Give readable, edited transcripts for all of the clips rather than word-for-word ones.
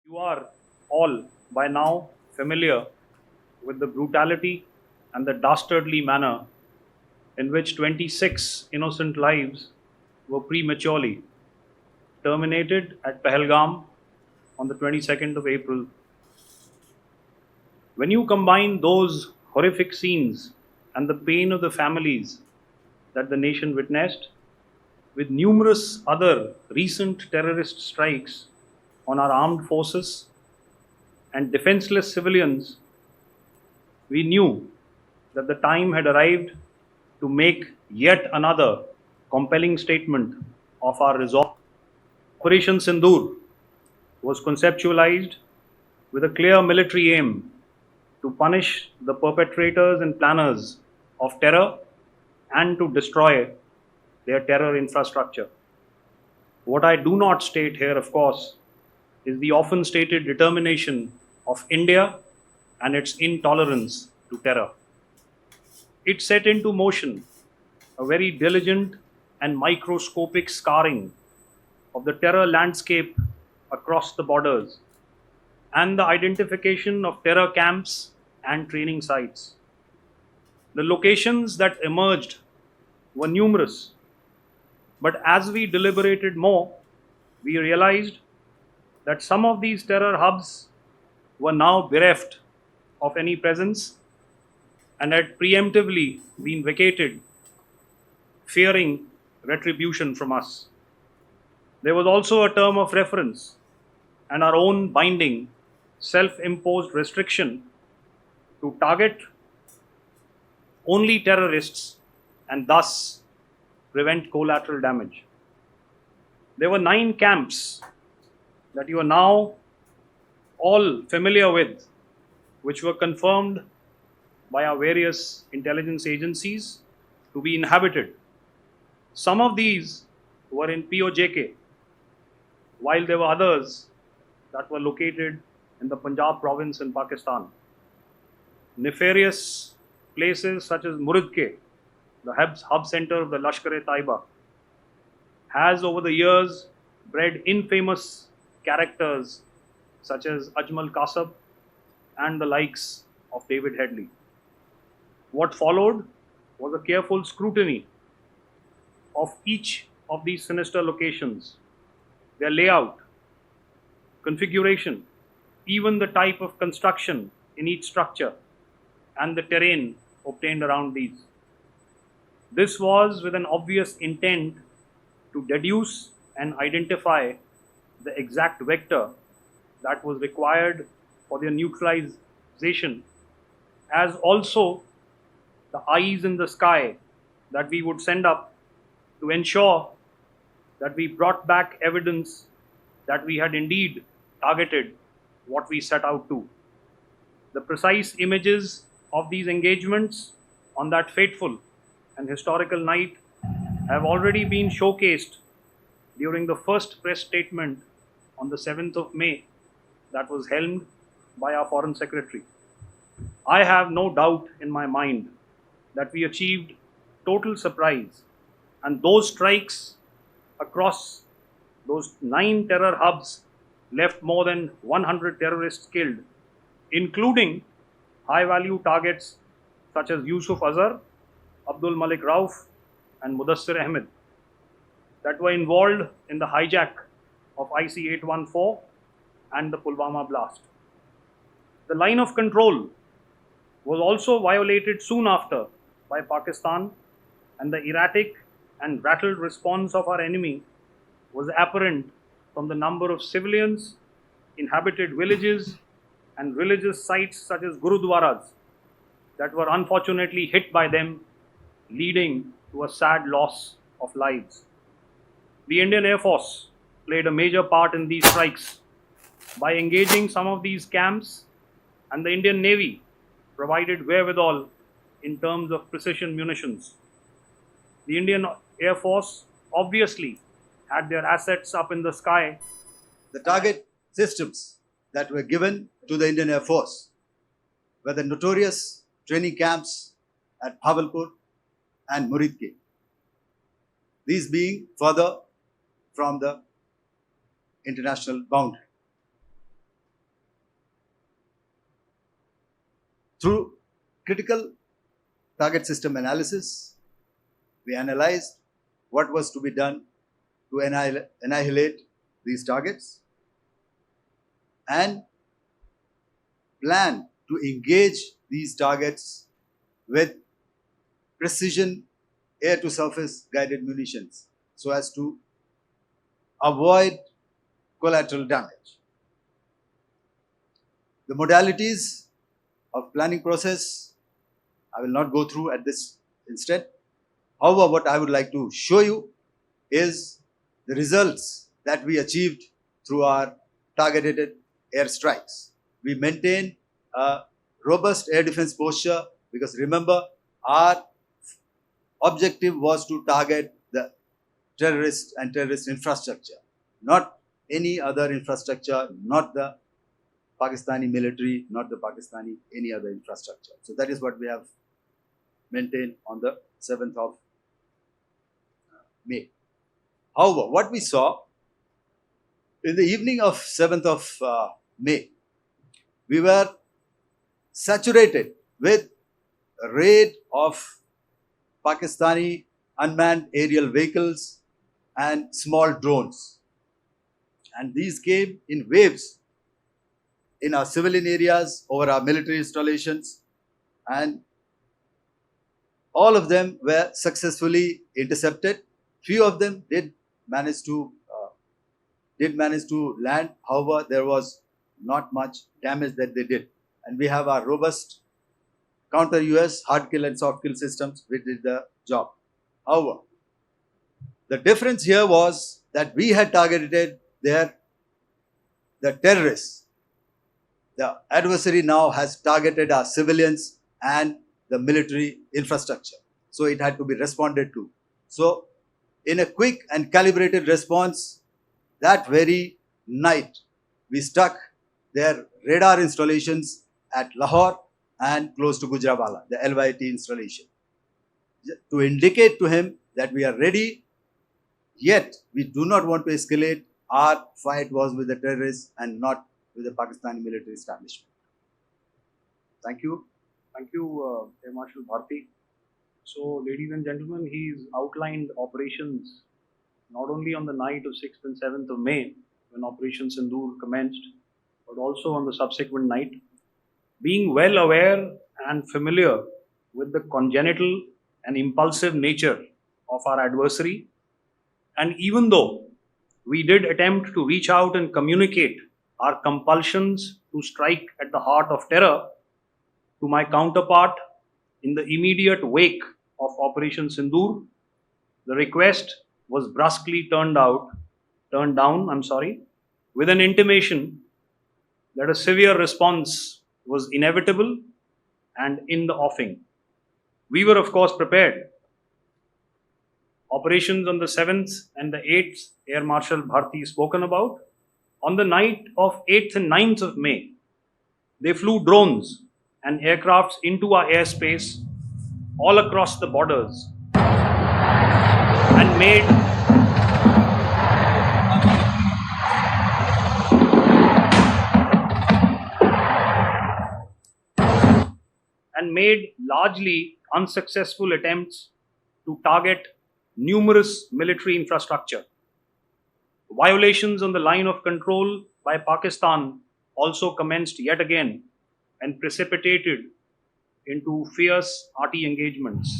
You are all by now familiar with the brutality and the dastardly manner in which 26 innocent lives were prematurely terminated at Pahalgam on the 22nd of April. When you combine those horrific scenes and the pain of the families that the nation witnessed with numerous other recent terrorist strikes on our armed forces and defenseless civilians, we knew that the time had arrived to make yet another compelling statement of our resolve. Operation Sindoor was conceptualized with a clear military aim to punish the perpetrators and planners of terror and to destroy their terror infrastructure. What I do not state here, of course, is the often stated determination of India and its intolerance to terror. It set into motion a very diligent and microscopic scarring of the terror landscape across the borders and the identification of terror camps and training sites. The locations that emerged were numerous, but as we deliberated more, we realized that some of these terror hubs were now bereft of any presence and had preemptively been vacated, fearing retribution from us. There was also a term of reference and our own binding, self imposed restriction to target only terrorists and thus prevent collateral damage. There were 9 camps that you are now all familiar with, which were confirmed by our various intelligence agencies to be inhabited. Some of these were in POJK, while there were others that were located in the Punjab province in Pakistan. Nefarious places such as Muridke, the hub center of the Lashkar-e-Taiba, has over the years bred infamous characters such as Ajmal Kasab and the likes of David Headley. What followed was a careful scrutiny of each of these sinister locations, their layout, configuration, even the type of construction in each structure, and the terrain obtained around these. This was with an obvious intent to deduce and identify the exact vector that was required for their neutralization, as also the eyes in the sky that we would send up to ensure that we brought back evidence that we had indeed targeted what we set out to. The precise images of these engagements on that fateful and historical night have already been showcased during the first press statement on the 7th of May that was held by our Foreign Secretary. I have no doubt in my mind that we achieved total surprise, and those strikes across those 9 terror hubs left more than 100 terrorists killed, including high value targets such as Yusuf Azhar, Abdul Malik Rauf, and Mudassir Ahmed that were involved in the hijack of IC 814 and the Pulwama blast. The line of control was also violated soon after by Pakistan, and the erratic and rattled response of our enemy was apparent from the number of civilians, inhabited villages, and religious sites such as Gurudwaras that were unfortunately hit by them, leading to a sad loss of lives. The Indian Air Force played a major part in these strikes by engaging some of these camps, and the Indian Navy provided wherewithal in terms of precision munitions. The Indian Air Force obviously had their assets up in the sky. The target systems that were given to the Indian Air Force were the notorious training camps at Bhavalpur and Muridke, these being further from the international boundary. Through critical target system analysis, we analyzed what was to be done to annihilate these targets and plan to engage these targets with precision air to surface guided munitions so as to avoid collateral damage. The modalities of planning process I will not go through at this instant. However, what I would like to show you is the results that we achieved through our targeted airstrikes. We maintain a robust air defense posture because remember, our objective was to target the terrorists and terrorist infrastructure, not any other infrastructure, not the Pakistani military, not the Pakistani any other infrastructure. So that is what we have maintained on the 7th of May. However, what we saw in the evening of 7th of May, we were saturated with a raid of Pakistani unmanned aerial vehicles and small drones. And these came in waves in our civilian areas, over our military installations, and all of them were successfully intercepted. Few of them did manage to land. However, there was not much damage that they did, and we have our robust counter-US hard kill and soft kill systems which did the job. However, the difference here was that we had targeted the terrorists. The adversary now has targeted our civilians and the military infrastructure. So it had to be responded to. So in a quick and calibrated response, that very night, we struck their radar installations at Lahore and close to Gujranwala, the LYT installation, to indicate to him that we are ready, yet we do not want to escalate. Our fight was with the terrorists and not with the Pakistani military establishment. Thank you. Thank you, Air Marshal Bharti. So, ladies and gentlemen, he's outlined operations not only on the night of 6th and 7th of May, when Operation Sindoor commenced, but also on the subsequent night. Being well aware and familiar with the congenital and impulsive nature of our adversary, and even though we did attempt to reach out and communicate our compulsions to strike at the heart of terror to my counterpart in the immediate wake of Operation Sindoor, the request was brusquely turned down, with an intimation that a severe response was inevitable and in the offing. We were, of course, prepared. Operations on the 7th and the 8th, Air Marshal Bharti spoken about. On the night of 8th and 9th of May, they flew drones and aircrafts into our airspace all across the borders and made largely unsuccessful attempts to target numerous military infrastructure. Violations on the line of control by Pakistan also commenced yet again and precipitated into fierce arty engagements.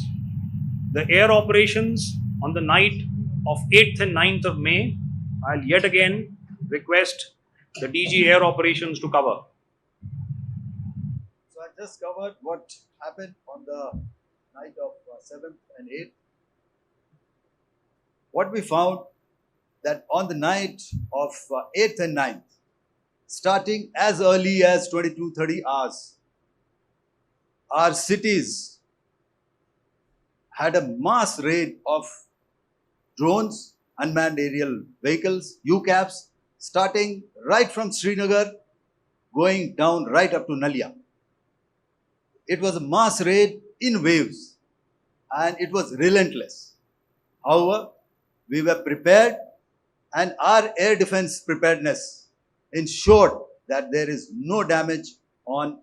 The air operations on the night of 8th and 9th of May, I'll yet again request the DG Air Operations to cover. So I just covered what happened on the night of 7th and 8th. What we found that on the night of 8th and 9th, starting as early as 22:30 hours, our cities had a mass raid of drones, unmanned aerial vehicles, UCAVs, starting right from Srinagar, going down right up to Nalia. It was a mass raid in waves and it was relentless. However, we were prepared, and our air defense preparedness ensured that there is no damage on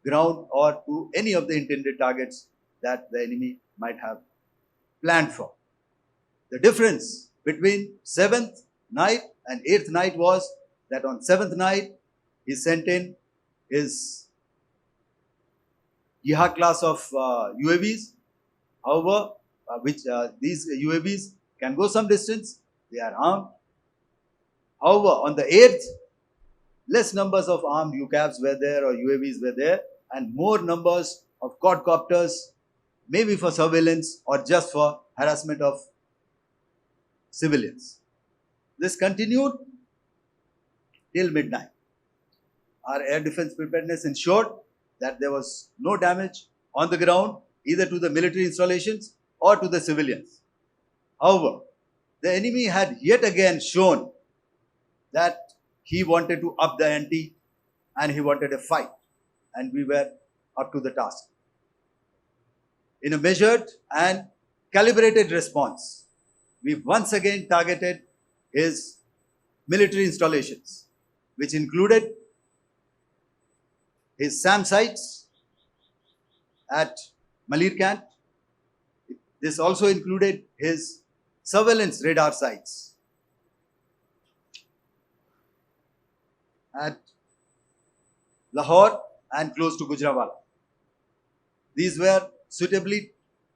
ground or to any of the intended targets that the enemy might have planned for. The difference between 7th night and 8th night was that on 7th night he sent in his Jihad class of UAVs. However, these UAVs can go some distance, they are armed. However, on the 8th, less numbers of armed UCAVs were there or UAVs were there, and more numbers of quadcopters, maybe for surveillance or just for harassment of civilians. This continued till midnight. Our air defense preparedness ensured that there was no damage on the ground, either to the military installations or to the civilians. However, the enemy had yet again shown that he wanted to up the ante and he wanted a fight, and we were up to the task. In a measured and calibrated response, we once again targeted his military installations, which included his SAM sites at Malirkant. This also included his surveillance radar sites at Lahore and close to Gujranwala. These were suitably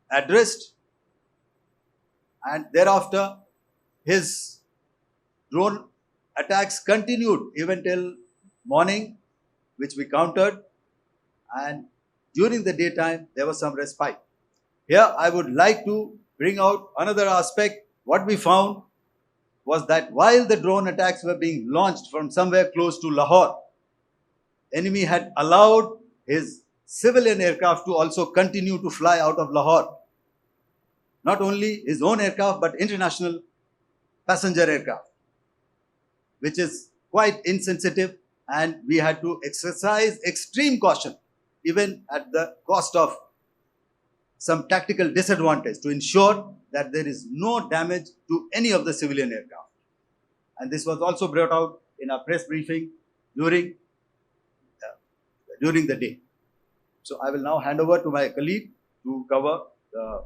addressed, and thereafter his drone attacks continued even till morning, which we countered, and during the daytime there was some respite. Here I would like to bring out another aspect. What we found was that while the drone attacks were being launched from somewhere close to Lahore, enemy had allowed his civilian aircraft to also continue to fly out of Lahore. Not only his own aircraft, but international passenger aircraft, which is quite insensitive, and we had to exercise extreme caution, even at the cost of some tactical disadvantage, to ensure that there is no damage to any of the civilian aircraft. And this was also brought out in our press briefing during the day. So I will now hand over to my colleague to cover the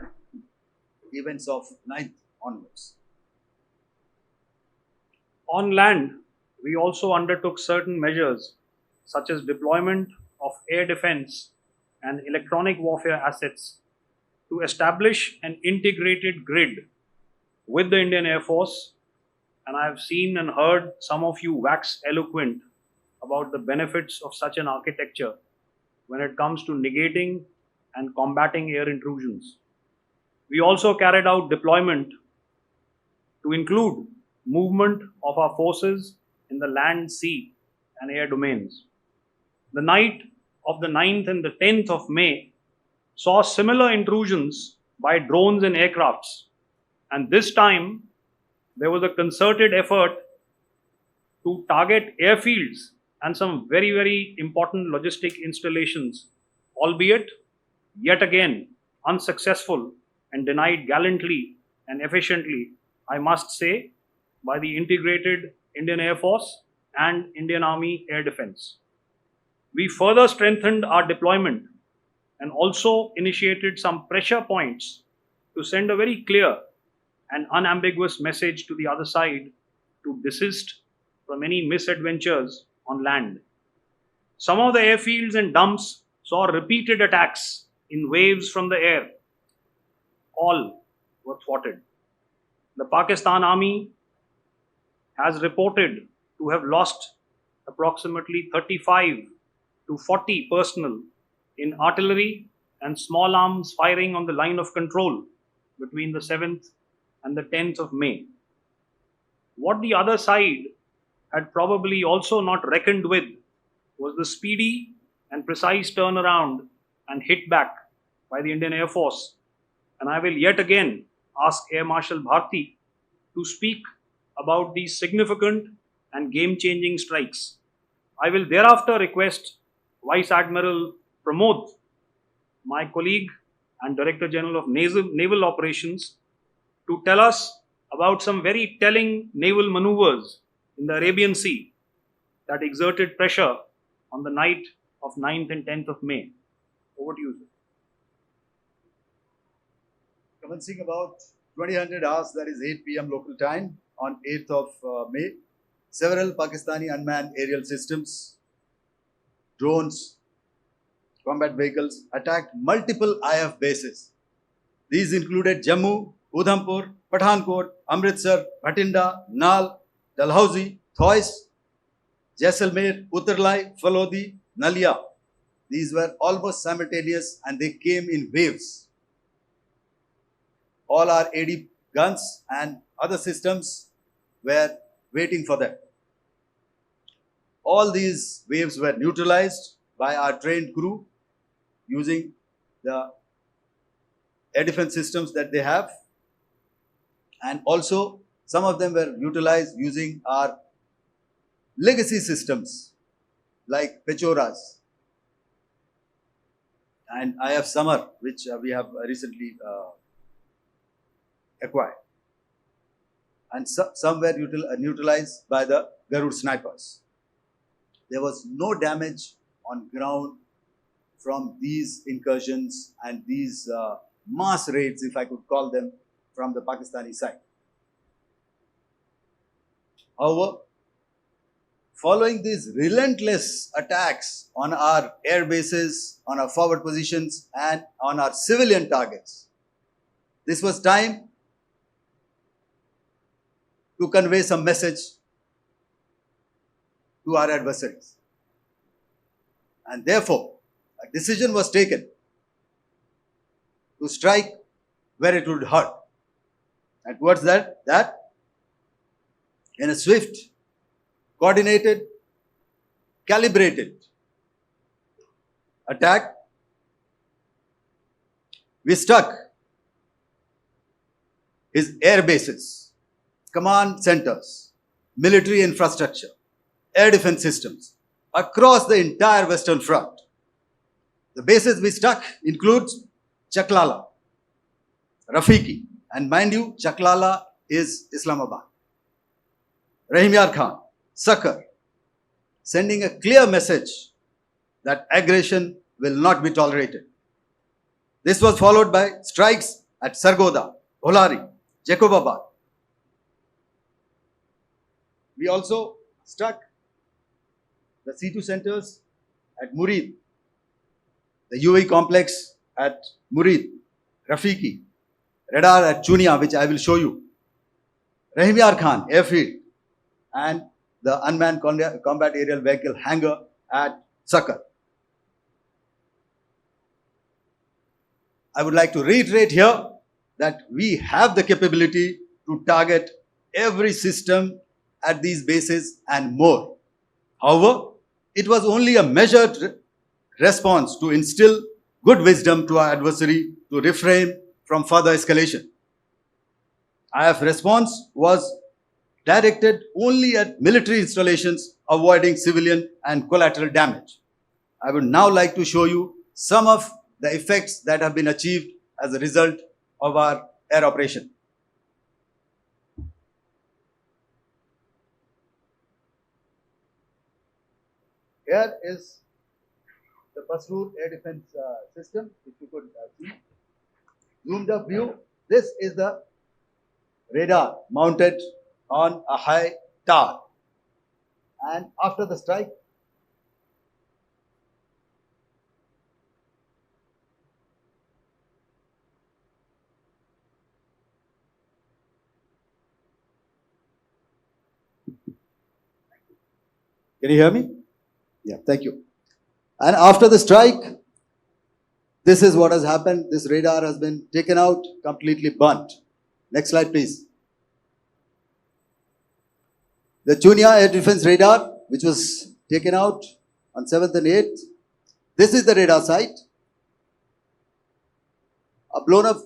events of 9th onwards. On land, we also undertook certain measures such as deployment of air defense and electronic warfare assets to establish an integrated grid with the Indian Air Force. And I have seen and heard some of you wax eloquent about the benefits of such an architecture when it comes to negating and combating air intrusions. We also carried out deployment to include movement of our forces in the land, sea, and air domains. The night of the 9th and the 10th of May saw similar intrusions by drones and aircrafts, and this time there was a concerted effort to target airfields and some very, very important logistic installations, albeit yet again unsuccessful and denied gallantly and efficiently, I must say, by the integrated Indian Air Force and Indian Army Air Defense. We further strengthened our deployment and also initiated some pressure points to send a very clear and unambiguous message to the other side to desist from any misadventures on land. Some of the airfields and dumps saw repeated attacks in waves from the air. All were thwarted. The Pakistan Army has reported to have lost approximately 35 to 40 personnel in artillery and small arms firing on the line of control between the 7th and the 10th of May. What the other side had probably also not reckoned with was the speedy and precise turnaround and hit back by the Indian Air Force. And I will yet again ask Air Marshal Bharti to speak about these significant and game-changing strikes. I will thereafter request Vice Admiral Pramod, my colleague and Director General of Naval Operations, to tell us about some very telling naval maneuvers in the Arabian Sea that exerted pressure on the night of 9th and 10th of May. Over to you, sir. Commencing about 2000 hours, that is 8 p.m. local time, on 8th of May, several Pakistani unmanned aerial systems, drones, combat vehicles attacked multiple IF bases. These included Jammu, Udhampur, Pathankot, Amritsar, Bhatinda, Nal, Dalhousie, Thois, Jaisalmer, Uttarlai, Falodi, Nalia. These were almost simultaneous and they came in waves. All our AD guns and other systems were waiting for them. All these waves were neutralized by our trained crew using the air defense systems that they have, and also some of them were utilized using our legacy systems like Pechoras and IF Summer, which we have recently acquired, and some were neutralized by the Garud snipers. There was no damage on ground from these incursions and these mass raids, if I could call them, from the Pakistani side. However, following these relentless attacks on our air bases, on our forward positions, and on our civilian targets, this was time to convey some message to our adversaries. And therefore, a decision was taken to strike where it would hurt. And towards that in a swift, coordinated, calibrated attack, we struck his air bases, command centers, military infrastructure, air defense systems across the entire Western Front. The bases we struck includes Chaklala, Rafiki, and mind you, Chaklala is Islamabad, Rahim Yar Khan, Sakar, sending a clear message that aggression will not be tolerated. This was followed by strikes at Sargoda, Bholari, Jacobabad. We also struck the C2 centers at Murid, the UAE complex at Murid, Rafiki, radar at Chunia, which I will show you, Rahim Yar Khan airfield, and the unmanned combat aerial vehicle hangar at Sakar. I would like to reiterate here that we have the capability to target every system at these bases and more. However, it was only a measured response to instill good wisdom to our adversary to refrain from further escalation. IF response was directed only at military installations, avoiding civilian and collateral damage. I would now like to show you some of the effects that have been achieved as a result of our air operation. Here is the Pasrur air defense system, if you could see. Zoomed up view. This is the radar mounted on a high tower. And after the strike, can you hear me? Yeah, thank you. And after the strike, this is what has happened. This radar has been taken out, completely burnt. Next slide, please. The Chunia air defense radar, which was taken out on 7th and 8th. This is the radar site. A blown up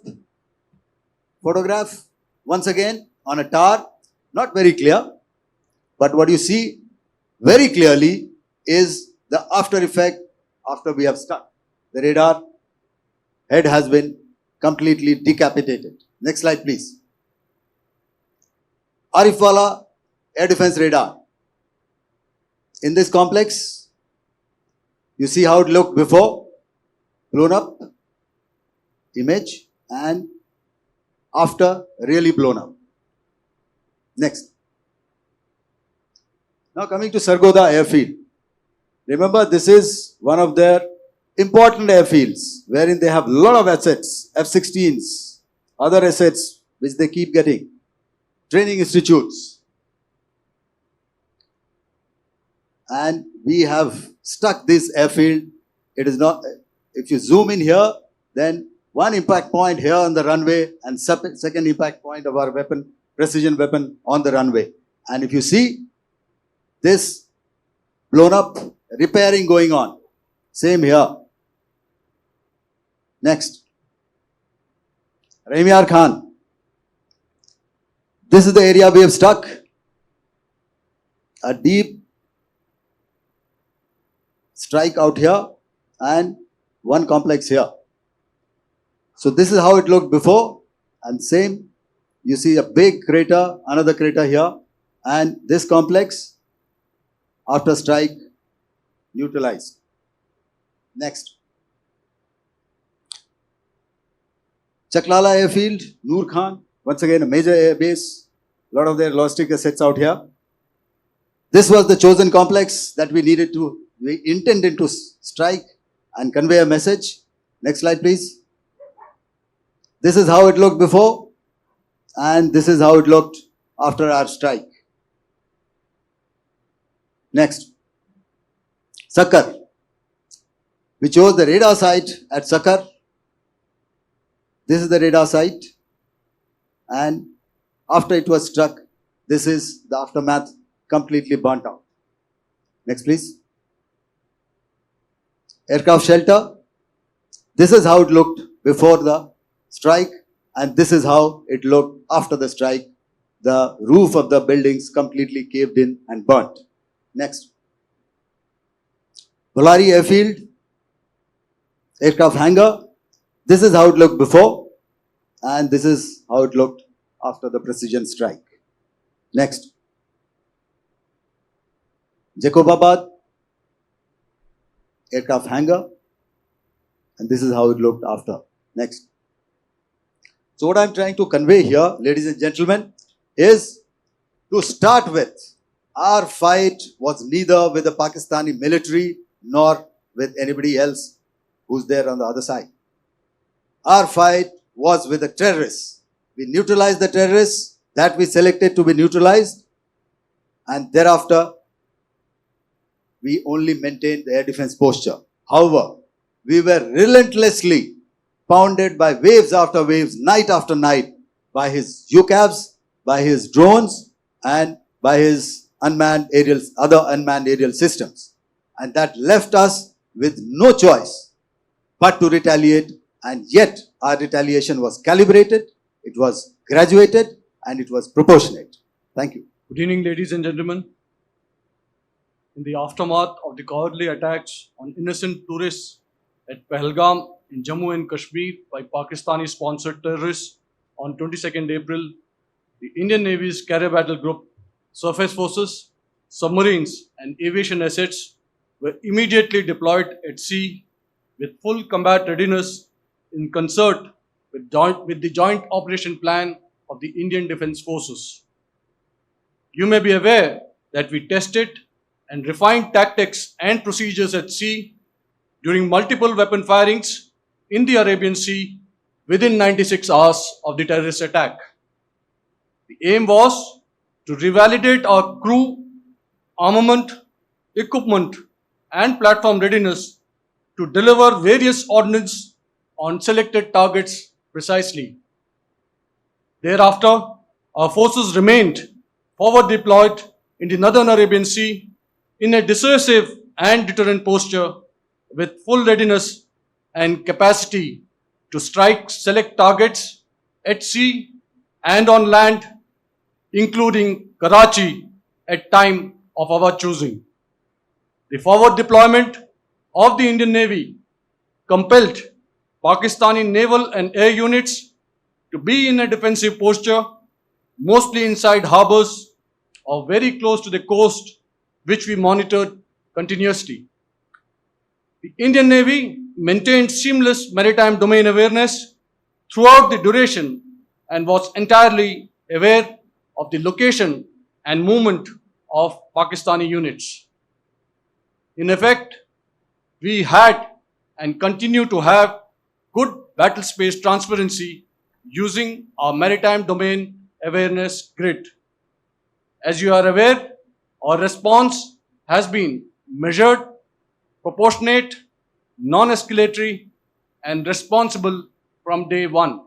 photograph, once again, on a tower. Not very clear, but what you see very clearly is the after effect after we have struck. The radar head has been completely decapitated. Next slide, please. Arifwala air defense radar. In this complex, You see how it looked before, blown up image, and after really blown up. Next. Now coming to Sargodha airfield. Remember, this is one of their important airfields wherein they have a lot of assets, F-16s, other assets which they keep getting, training institutes. And we have stuck this airfield. It is not, if you zoom in here, then one impact point here on the runway and second impact point of our weapon, precision weapon on the runway. And if you see this blown up, repairing going on. Same here. Next. Raimiar Khan. This is the area we have stuck. A deep strike out here and one complex here. So this is how it looked before, and same, you see a big crater, another crater here, and this complex after strike neutralized. Next. Chaklala airfield, Noor Khan, once again a major air base, a lot of their logistic assets out here. This was the chosen complex that we intended to strike and convey a message. Next slide, please. This is how it looked before, and this is how it looked after our strike. Next. Sakar. We chose the radar site at Sakar. This is the radar site, and after it was struck, this is the aftermath, completely burnt out. Next, please. Aircraft shelter. This is how it looked before the strike, and this is how it looked after the strike. The roof of the buildings completely caved in and burnt. Next. Bolari airfield, aircraft hangar. This is how it looked before, and this is how it looked after the precision strike. Next. Jacobabad, aircraft hangar, and this is how it looked after. Next. So what I'm trying to convey here, ladies and gentlemen, is to start with, our fight was neither with the Pakistani military nor with anybody else who's there on the other side. Our fight was with the terrorists. We neutralized the terrorists that we selected to be neutralized, and thereafter we only maintained the air defense posture. However, we were relentlessly pounded by waves after waves, night after night, by his UCAVs, by his drones, and by his other unmanned aerial systems. And that left us with no choice but to retaliate, and yet our retaliation was calibrated, it was graduated, and it was proportionate. Thank you. Good evening, ladies and gentlemen. In the aftermath of the cowardly attacks on innocent tourists at Pahalgam in Jammu and Kashmir by Pakistani-sponsored terrorists on 22nd April, the Indian Navy's Carrier Battle Group, surface forces, submarines, and aviation assets were immediately deployed at sea with full combat readiness in concert with the Joint Operation Plan of the Indian Defence Forces. You may be aware that we tested and refined tactics and procedures at sea during multiple weapon firings in the Arabian Sea within 96 hours of the terrorist attack. The aim was to revalidate our crew, armament, equipment, and platform readiness to deliver various ordnance on selected targets precisely. Thereafter, our forces remained forward deployed in the Northern Arabian Sea in a dissuasive and deterrent posture with full readiness and capacity to strike select targets at sea and on land, including Karachi at time of our choosing. The forward deployment of the Indian Navy compelled Pakistani naval and air units to be in a defensive posture, mostly inside harbors or very close to the coast, which we monitored continuously. The Indian Navy maintained seamless maritime domain awareness throughout the duration and was entirely aware of the location and movement of Pakistani units. In effect, we had and continue to have good battle space transparency using our maritime domain awareness grid. As you are aware, our response has been measured, proportionate, non-escalatory, and responsible from day one.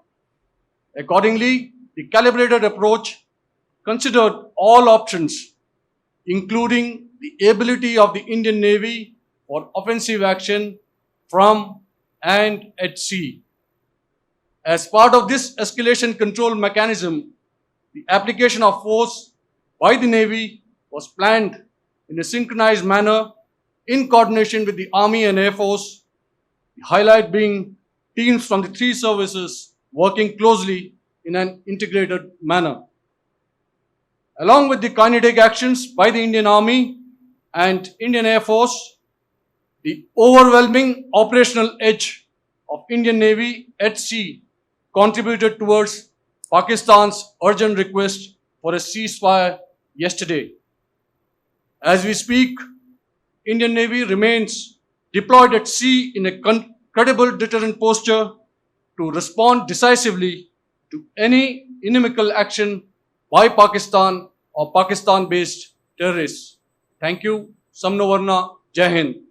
Accordingly, the calibrated approach considered all options, including the ability of the Indian Navy for offensive action from and at sea. As part of this escalation control mechanism, the application of force by the Navy was planned in a synchronized manner in coordination with the Army and Air Force, the highlight being teams from the three services working closely in an integrated manner. Along with the kinetic actions by the Indian Army and Indian Air Force, the overwhelming operational edge of Indian Navy at sea contributed towards Pakistan's urgent request for a ceasefire yesterday. As we speak, Indian Navy remains deployed at sea in a credible deterrent posture to respond decisively to any inimical action by Pakistan or Pakistan-based terrorists. Thank you. Samno Varna. Jai Hind.